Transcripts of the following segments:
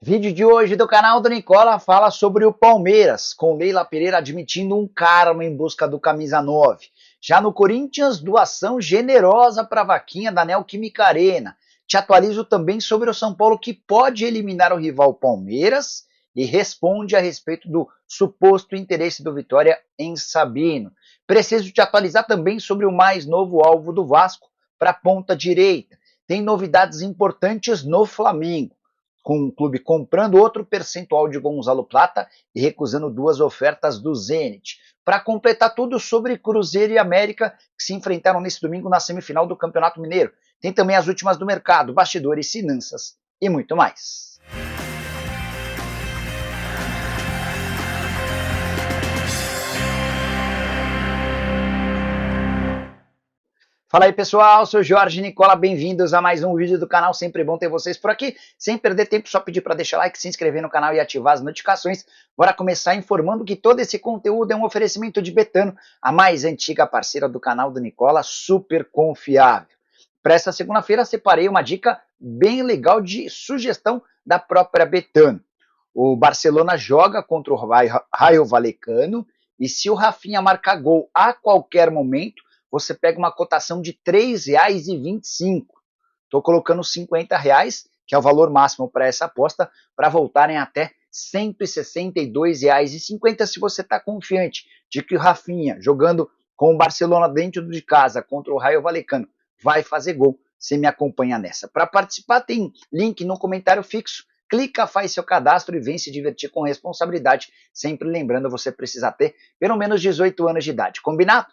Vídeo de hoje do canal do Nicola fala sobre o Palmeiras, com Leila Pereira admitindo um karma em busca do camisa 9. Já no Corinthians, doação generosa para a vaquinha da Neoquímica Arena. Te atualizo também sobre o São Paulo que pode eliminar o rival Palmeiras e responde a respeito do suposto interesse do Vitória em Sabino. Preciso te atualizar também sobre o mais novo alvo do Vasco para a ponta direita. Tem novidades importantes no Flamengo, com o clube comprando outro percentual de Gonzalo Plata e recusando duas ofertas do Zenit. Para completar tudo sobre Cruzeiro e América, que se enfrentaram nesse domingo na semifinal do Campeonato Mineiro. Tem também as últimas do mercado, bastidores, finanças e muito mais. Fala aí pessoal, sou Jorge Nicola, bem-vindos a mais um vídeo do canal, sempre bom ter vocês por aqui. Sem perder tempo, só pedir para deixar like, se inscrever no canal e ativar as notificações. Bora começar informando que todo esse conteúdo é um oferecimento de Betano, a mais antiga parceira do canal do Nicola, super confiável. Para essa segunda-feira separei uma dica bem legal de sugestão da própria Betano. O Barcelona joga contra o Rayo Vallecano e se o Rafinha marcar gol a qualquer momento, você pega uma cotação de R$ 3,25. Estou colocando R$50, que é o valor máximo para essa aposta, para voltarem até R$ 162,50 se você está confiante de que o Rafinha, jogando com o Barcelona dentro de casa contra o Rayo Vallecano, vai fazer gol. Você me acompanha nessa. Para participar tem link no comentário fixo. Clica, faz seu cadastro e vem se divertir com responsabilidade. Sempre lembrando, você precisa ter pelo menos 18 anos de idade. Combinado?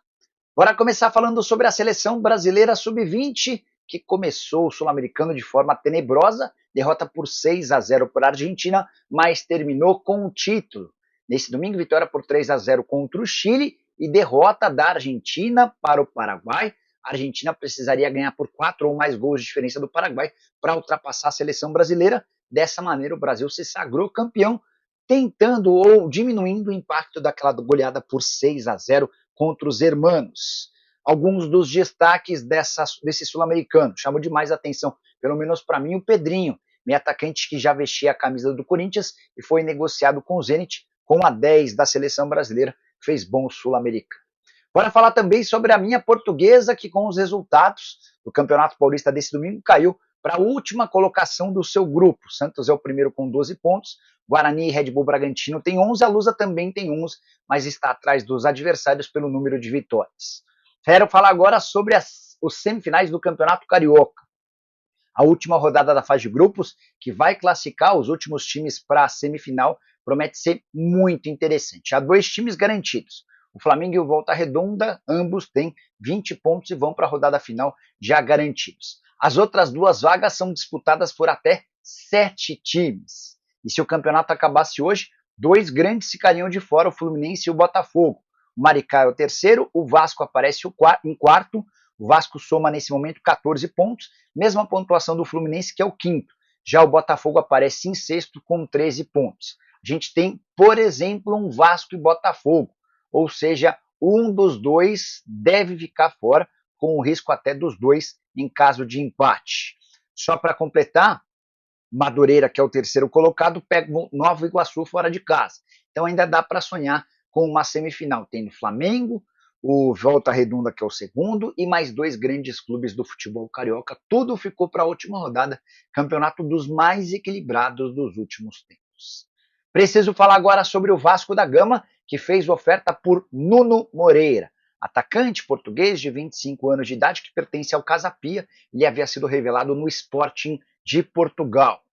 Bora começar falando sobre a seleção brasileira sub-20, que começou o sul-americano de forma tenebrosa, derrota por 6-0 por Argentina, mas terminou com o título. Nesse domingo, vitória por 3-0 contra o Chile e derrota da Argentina para o Paraguai. A Argentina precisaria ganhar por 4 ou mais gols de diferença do Paraguai para ultrapassar a seleção brasileira. Dessa maneira, o Brasil se sagrou campeão, tentando ou diminuindo o impacto daquela goleada por 6-0 contra os hermanos. Alguns dos destaques desse sul-americano chamam demais atenção, pelo menos para mim, o Pedrinho, meio atacante que já vestia a camisa do Corinthians e foi negociado com o Zenit, com a 10 da seleção brasileira, fez bom sul-americano. Bora falar também sobre a minha portuguesa, que com os resultados do Campeonato Paulista desse domingo caiu para a última colocação do seu grupo. Santos é o primeiro com 12 pontos, Guarani e Red Bull Bragantino tem 11, a Lusa também tem 11, mas está atrás dos adversários pelo número de vitórias. Quero falar agora sobre os semifinais do Campeonato Carioca. A última rodada da fase de grupos, que vai classificar os últimos times para a semifinal, promete ser muito interessante. Há 2 times garantidos. O Flamengo e o Volta Redonda, ambos têm 20 pontos e vão para a rodada final já garantidos. As outras 2 vagas são disputadas por até 7 times. E se o campeonato acabasse hoje, 2 grandes ficariam de fora, o Fluminense e o Botafogo. O Maricá é o terceiro, o Vasco aparece em quarto, o Vasco soma nesse momento 14 pontos, mesma pontuação do Fluminense, que é o quinto. Já o Botafogo aparece em sexto com 13 pontos. A gente tem, por exemplo, um Vasco e Botafogo, ou seja, um dos 2 deve ficar fora, com o risco até dos 2 em caso de empate. Só para completar, Madureira, que é o terceiro colocado, pega o Nova Iguaçu fora de casa. Então ainda dá para sonhar com uma semifinal. Tem o Flamengo, o Volta Redonda, que é o segundo, e mais 2 grandes clubes do futebol carioca. Tudo ficou para a última rodada, campeonato dos mais equilibrados dos últimos tempos. Preciso falar agora sobre o Vasco da Gama, que fez oferta por Nuno Moreira, atacante português de 25 anos de idade que pertence ao Casa Pia. Ele havia sido revelado no Sporting de Portugal.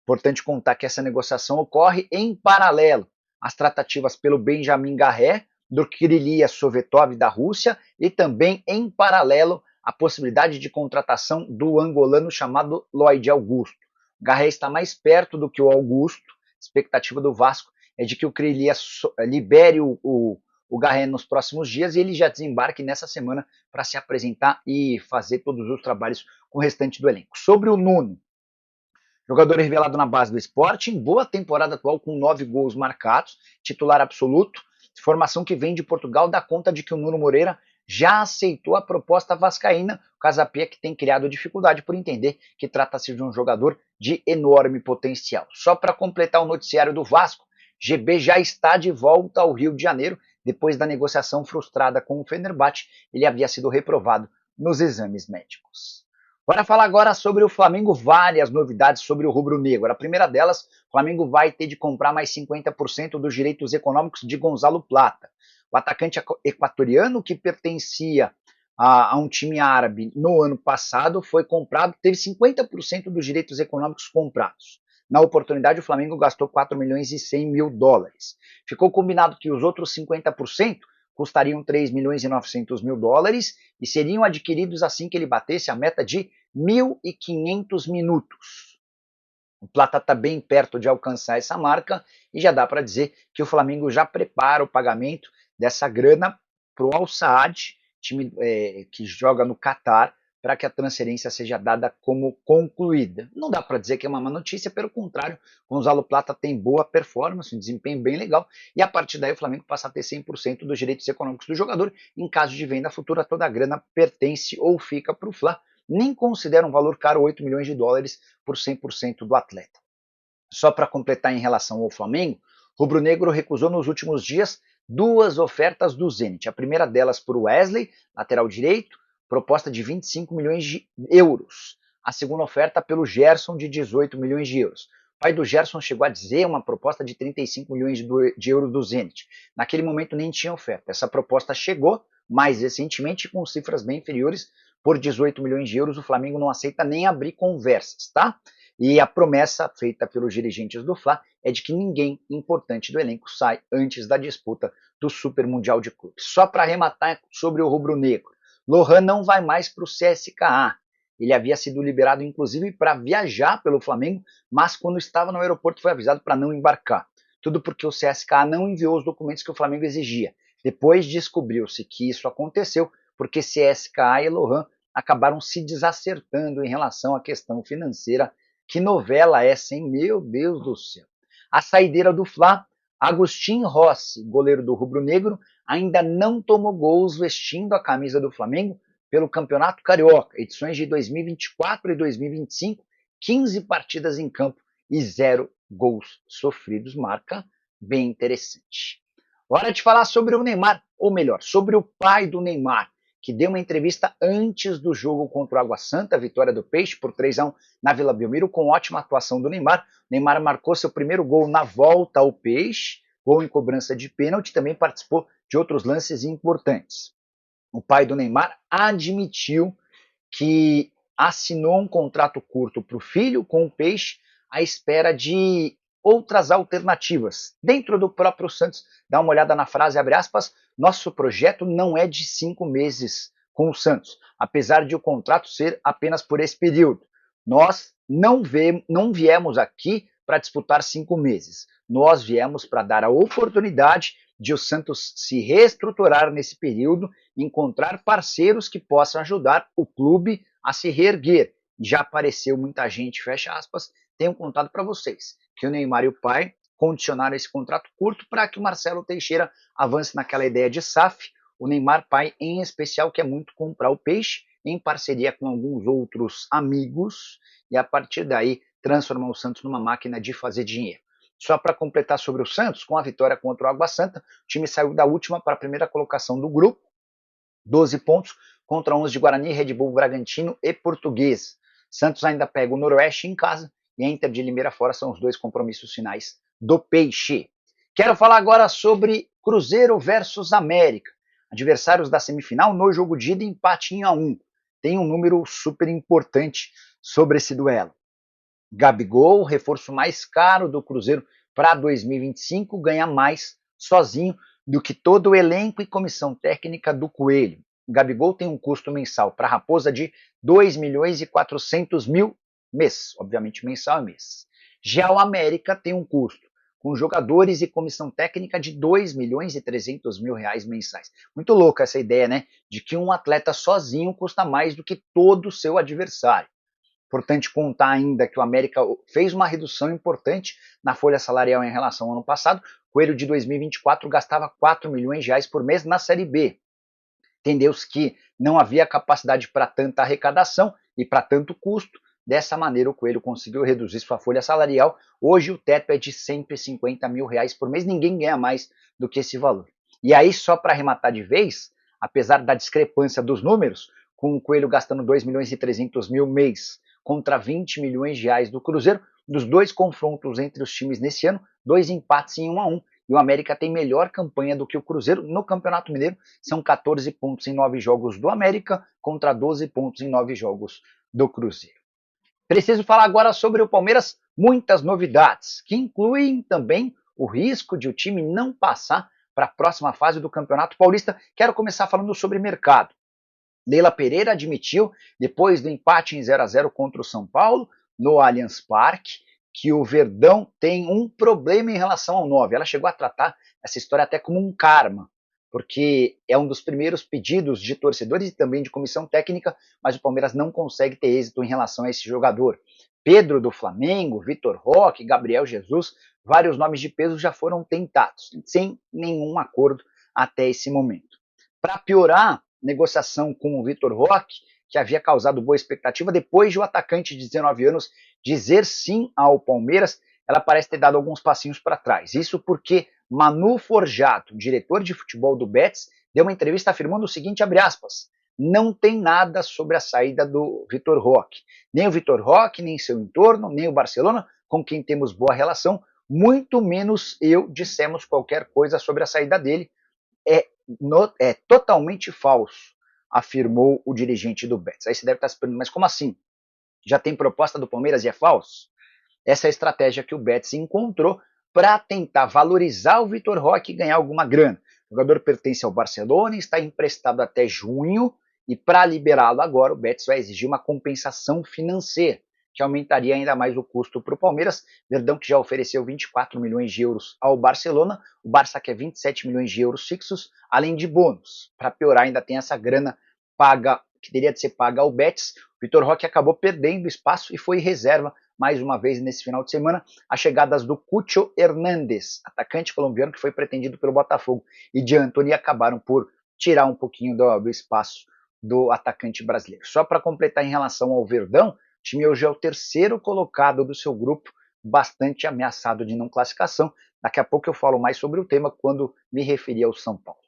Importante contar que essa negociação ocorre em paralelo às tratativas pelo Benjamin Garré, do Krylia Sovetov da Rússia, e também em paralelo a possibilidade de contratação do angolano chamado Lloyd Augusto. O Garré está mais perto do que o Augusto. A expectativa do Vasco é de que o Krylia libere o Garré nos próximos dias e ele já desembarque nessa semana para se apresentar e fazer todos os trabalhos com o restante do elenco. Sobre o Nuno, jogador revelado na base do Sporting, boa temporada atual com 9 gols marcados, titular absoluto. Informação que vem de Portugal dá conta de que o Nuno Moreira já aceitou a proposta vascaína. O Casapia que tem criado dificuldade por entender que trata-se de um jogador de enorme potencial. Só para completar o noticiário do Vasco, GB já está de volta ao Rio de Janeiro. Depois da negociação frustrada com o Fenerbahçe, ele havia sido reprovado nos exames médicos. Bora falar agora sobre o Flamengo, várias novidades sobre o rubro-negro. A primeira delas, o Flamengo vai ter de comprar mais 50% dos direitos econômicos de Gonzalo Plata. O atacante equatoriano que pertencia a um time árabe no ano passado foi comprado, teve 50% dos direitos econômicos comprados. Na oportunidade, o Flamengo gastou 4 milhões e 100 mil dólares. Ficou combinado que os outros 50% custariam 3 milhões e 900 mil dólares e seriam adquiridos assim que ele batesse a meta de 1.500 minutos. O Plata está bem perto de alcançar essa marca e já dá para dizer que o Flamengo já prepara o pagamento dessa grana para o Al Saad, time que joga no Catar, para que a transferência seja dada como concluída. Não dá para dizer que é uma má notícia, pelo contrário, Gonzalo Plata tem boa performance, um desempenho bem legal, e a partir daí o Flamengo passa a ter 100% dos direitos econômicos do jogador. Em caso de venda futura, toda a grana pertence ou fica para o Fla. Nem considera um valor caro 8 milhões de dólares por 100% do atleta. Só para completar em relação ao Flamengo, o rubro-negro recusou nos últimos dias 2 ofertas do Zenit. A primeira delas por Wesley, lateral direito, proposta de 25 milhões de euros. A segunda oferta pelo Gerson, de 18 milhões de euros. O pai do Gerson chegou a dizer uma proposta de 35 milhões de euros do Zenit. Naquele momento nem tinha oferta. Essa proposta chegou mais recentemente com cifras bem inferiores. Por 18 milhões de euros, o Flamengo não aceita nem abrir conversas, tá? E a promessa feita pelos dirigentes do Fla é de que ninguém importante do elenco sai antes da disputa do Super Mundial de Clubes. Só para arrematar sobre o rubro-negro, Lohan não vai mais para o CSKA. Ele havia sido liberado, inclusive, para viajar pelo Flamengo, mas quando estava no aeroporto foi avisado para não embarcar. Tudo porque o CSKA não enviou os documentos que o Flamengo exigia. Depois descobriu-se que isso aconteceu porque CSKA e Lohan acabaram se desacertando em relação à questão financeira. Que novela essa, hein? Meu Deus do céu. A saideira do Fla, Agustin Rossi, goleiro do rubro-negro, ainda não tomou gols vestindo a camisa do Flamengo pelo Campeonato Carioca, edições de 2024 e 2025, 15 partidas em campo e 0 gols sofridos, marca bem interessante. Hora de falar sobre o Neymar, ou melhor, sobre o pai do Neymar, que deu uma entrevista antes do jogo contra o Água Santa, a vitória do Peixe por 3-1 na Vila Belmiro, com ótima atuação do Neymar. O Neymar marcou seu primeiro gol na volta ao Peixe, gol em cobrança de pênalti, também participou de outros lances importantes. O pai do Neymar admitiu que assinou um contrato curto para o filho com o Peixe à espera de outras alternativas. Dentro do próprio Santos, dá uma olhada na frase, abre aspas, nosso projeto não é de 5 meses com o Santos, apesar de o contrato ser apenas por esse período. Nós não viemos aqui para disputar 5 meses. Nós viemos para dar a oportunidade de o Santos se reestruturar nesse período, encontrar parceiros que possam ajudar o clube a se reerguer. Já apareceu muita gente, fecha aspas, tenho contado para vocês que o Neymar e o pai condicionaram esse contrato curto para que o Marcelo Teixeira avance naquela ideia de SAF. O Neymar pai, em especial, quer muito comprar o Peixe em parceria com alguns outros amigos e a partir daí transformar o Santos numa máquina de fazer dinheiro. Só para completar sobre o Santos, com a vitória contra o Água Santa, o time saiu da última para a primeira colocação do grupo, 12 pontos contra 11 de Guarani, Red Bull Bragantino e Português. Santos ainda pega o Noroeste em casa e a Inter de Limeira fora, são os 2 compromissos finais do Peixe. Quero falar agora sobre Cruzeiro versus América. Adversários da semifinal no jogo de ida, empate em 1-1. Tem um número super importante sobre esse duelo. Gabigol, reforço mais caro do Cruzeiro para 2025, ganha mais sozinho do que todo o elenco e comissão técnica do Coelho. O Gabigol tem um custo mensal para a Raposa de 2 milhões e 400 mil mês, obviamente mensal é mês. Já o América tem um custo com jogadores e comissão técnica de 2 milhões e 300 mil reais mensais. Muito louca essa ideia, né? De que um atleta sozinho custa mais do que todo o seu adversário. Importante contar ainda que o América fez uma redução importante na folha salarial em relação ao ano passado. O Coelho de 2024 gastava 4 milhões de reais por mês na Série B. Entendeu-se que não havia capacidade para tanta arrecadação e para tanto custo. Dessa maneira, o Coelho conseguiu reduzir sua folha salarial. Hoje, o teto é de R$ 150 mil por mês. Ninguém ganha mais do que esse valor. E aí, só para arrematar de vez, apesar da discrepância dos números, com o Coelho gastando 2.300.000 mês contra 20 milhões de reais do Cruzeiro, dos dois confrontos entre os times nesse ano, 2 empates em 1-1. E o América tem melhor campanha do que o Cruzeiro no Campeonato Mineiro. São 14 pontos em 9 jogos do América contra 12 pontos em 9 jogos do Cruzeiro. Preciso falar agora sobre o Palmeiras, muitas novidades, que incluem também o risco de o time não passar para a próxima fase do Campeonato Paulista. Quero começar falando sobre mercado. Leila Pereira admitiu, depois do empate em 0-0 contra o São Paulo, no Allianz Parque, que o Verdão tem um problema em relação ao 9. Ela chegou a tratar essa história até como um karma, porque é um dos primeiros pedidos de torcedores e também de comissão técnica, mas o Palmeiras não consegue ter êxito em relação a esse jogador. Pedro do Flamengo, Vitor Roque, Gabriel Jesus, vários nomes de peso já foram tentados, sem nenhum acordo até esse momento. Para piorar, negociação com o Vitor Roque, que havia causado boa expectativa, depois de o atacante de 19 anos dizer sim ao Palmeiras, ela parece ter dado alguns passinhos para trás. Isso porque Manu Forjato, diretor de futebol do Betis, deu uma entrevista afirmando o seguinte, abre aspas, não tem nada sobre a saída do Vitor Roque. Nem o Vitor Roque, nem seu entorno, nem o Barcelona, com quem temos boa relação, muito menos eu dissemos qualquer coisa sobre a saída dele. É totalmente falso, afirmou o dirigente do Betis. Aí você deve estar se perguntando, mas como assim? Já tem proposta do Palmeiras e é falso? Essa é a estratégia que o Betis encontrou para tentar valorizar o Vitor Roque e ganhar alguma grana. O jogador pertence ao Barcelona, está emprestado até junho, e para liberá-lo agora, o Betis vai exigir uma compensação financeira, que aumentaria ainda mais o custo para o Palmeiras. Verdão que já ofereceu 24 milhões de euros ao Barcelona, o Barça quer 27 milhões de euros fixos, além de bônus. Para piorar, ainda tem essa grana paga, que teria de ser paga ao Betis. O Vitor Roque acabou perdendo espaço e foi reserva mais uma vez nesse final de semana, as chegadas do Cucho Hernández, atacante colombiano que foi pretendido pelo Botafogo, e de Antony acabaram por tirar um pouquinho do espaço do atacante brasileiro. Só para completar em relação ao Verdão, o time hoje é o terceiro colocado do seu grupo, bastante ameaçado de não classificação. Daqui a pouco eu falo mais sobre o tema quando me referir ao São Paulo.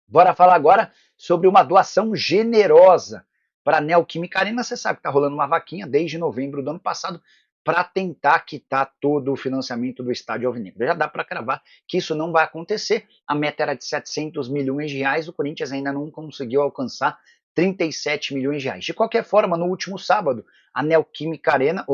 Bora falar agora sobre uma doação generosa para a Neoquímica Arena. Você sabe que está rolando uma vaquinha desde novembro do ano passado para tentar quitar todo o financiamento do estádio alvinegro. Já dá para cravar que isso não vai acontecer. A meta era de 700 milhões de reais, o Corinthians ainda não conseguiu alcançar 37 milhões de reais. De qualquer forma, no último sábado, a Neoquímica Arena,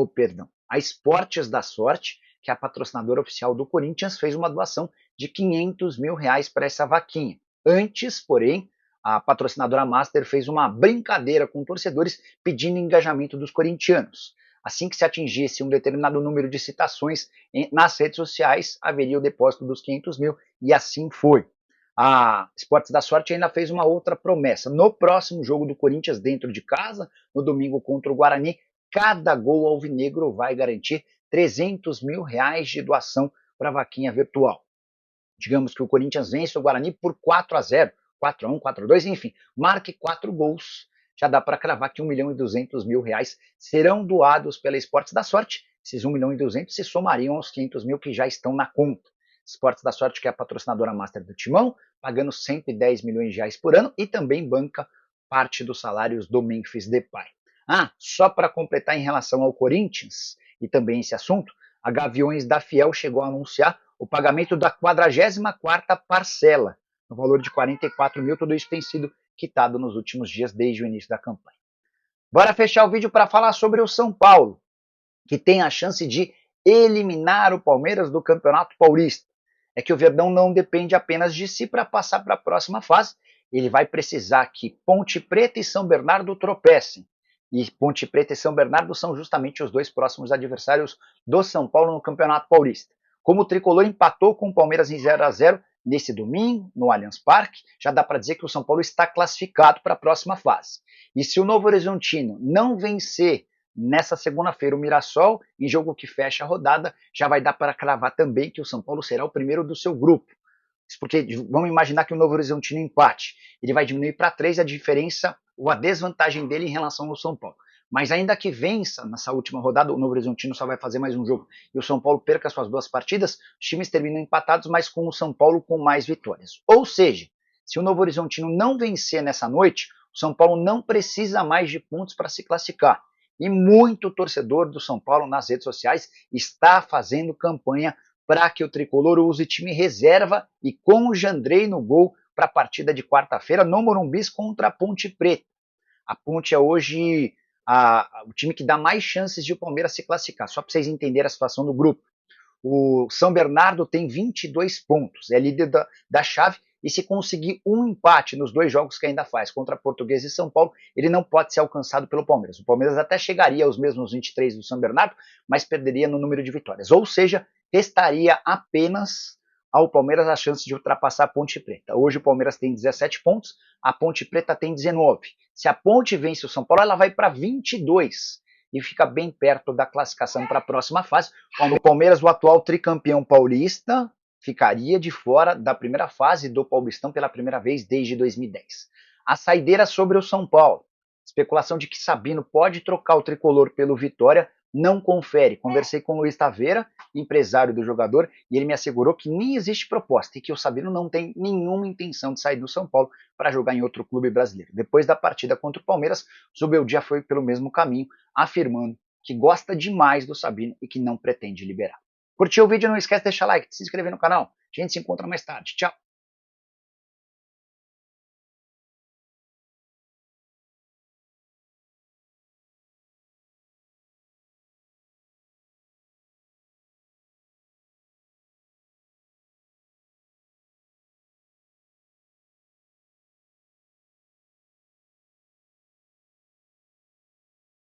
a Esportes da Sorte, que é a patrocinadora oficial do Corinthians, fez uma doação de 500 mil reais para essa vaquinha. Antes, porém, a patrocinadora Master fez uma brincadeira com torcedores pedindo engajamento dos corintianos. Assim que se atingisse um determinado número de citações nas redes sociais, haveria o depósito dos 500 mil, e assim foi. A Esportes da Sorte ainda fez uma outra promessa. No próximo jogo do Corinthians dentro de casa, no domingo contra o Guarani, cada gol alvinegro vai garantir 300 mil reais de doação para a vaquinha virtual. Digamos que o Corinthians vence o Guarani por 4-0, 4-1, 4-2, enfim, marque 4 gols. Já dá para cravar que 1 milhão e 200 mil reais serão doados pela Esportes da Sorte. Esses 1 milhão e 200 se somariam aos 500 mil que já estão na conta. Esportes da Sorte, que é a patrocinadora master do Timão, pagando 110 milhões de reais por ano e também banca parte dos salários do Memphis Depay. Só para completar em relação ao Corinthians e também esse assunto, a Gaviões da Fiel chegou a anunciar o pagamento da 44ª parcela, no valor de 44 mil. Tudo isso tem sido quitado nos últimos dias, desde o início da campanha. Bora fechar o vídeo para falar sobre o São Paulo, que tem a chance de eliminar o Palmeiras do Campeonato Paulista. É que o Verdão não depende apenas de si para passar para a próxima fase. Ele vai precisar que Ponte Preta e São Bernardo tropecem. E Ponte Preta e São Bernardo são justamente os dois próximos adversários do São Paulo no Campeonato Paulista. Como o Tricolor empatou com o Palmeiras em 0-0 nesse domingo, no Allianz Parque, já dá para dizer que o São Paulo está classificado para a próxima fase. E se o Novo Horizontino não vencer nessa segunda-feira o Mirassol, em jogo que fecha a rodada, já vai dar para cravar também que o São Paulo será o primeiro do seu grupo. Isso porque vamos imaginar que o Novo Horizontino empate. Ele vai diminuir para 3 a diferença ou a desvantagem dele em relação ao São Paulo. Mas ainda que vença nessa última rodada, o Novo Horizontino só vai fazer mais um jogo e o São Paulo perca suas 2 partidas, os times terminam empatados, mas com o São Paulo com mais vitórias. Ou seja, se o Novo Horizontino não vencer nessa noite, o São Paulo não precisa mais de pontos para se classificar. E muito torcedor do São Paulo nas redes sociais está fazendo campanha para que o Tricolor use time reserva e com o Jandrei no gol para a partida de quarta-feira no Morumbi contra a Ponte Preta. A Ponte é hoje o time que dá mais chances de o Palmeiras se classificar, só para vocês entenderem a situação do grupo. O São Bernardo tem 22 pontos, é líder da chave, e se conseguir um empate nos 2 jogos que ainda faz, contra Portuguesa e São Paulo, ele não pode ser alcançado pelo Palmeiras. O Palmeiras até chegaria aos mesmos 23 do São Bernardo, mas perderia no número de vitórias. Ou seja, restaria apenas ao Palmeiras a chance de ultrapassar a Ponte Preta. Hoje o Palmeiras tem 17 pontos, a Ponte Preta tem 19. Se a Ponte vence o São Paulo, ela vai para 22 e fica bem perto da classificação para a próxima fase. O Palmeiras, o atual tricampeão paulista, ficaria de fora da primeira fase do Paulistão pela primeira vez desde 2010. A saideira sobre o São Paulo. Especulação de que Sabino pode trocar o tricolor pelo Vitória, não confere. Conversei com o Luiz Taveira, empresário do jogador, e ele me assegurou que nem existe proposta e que o Sabino não tem nenhuma intenção de sair do São Paulo para jogar em outro clube brasileiro. Depois da partida contra o Palmeiras, o Zubeldia foi pelo mesmo caminho, afirmando que gosta demais do Sabino e que não pretende liberar. Curtiu o vídeo? Não esquece de deixar like, de se inscrever no canal. A gente se encontra mais tarde. Tchau!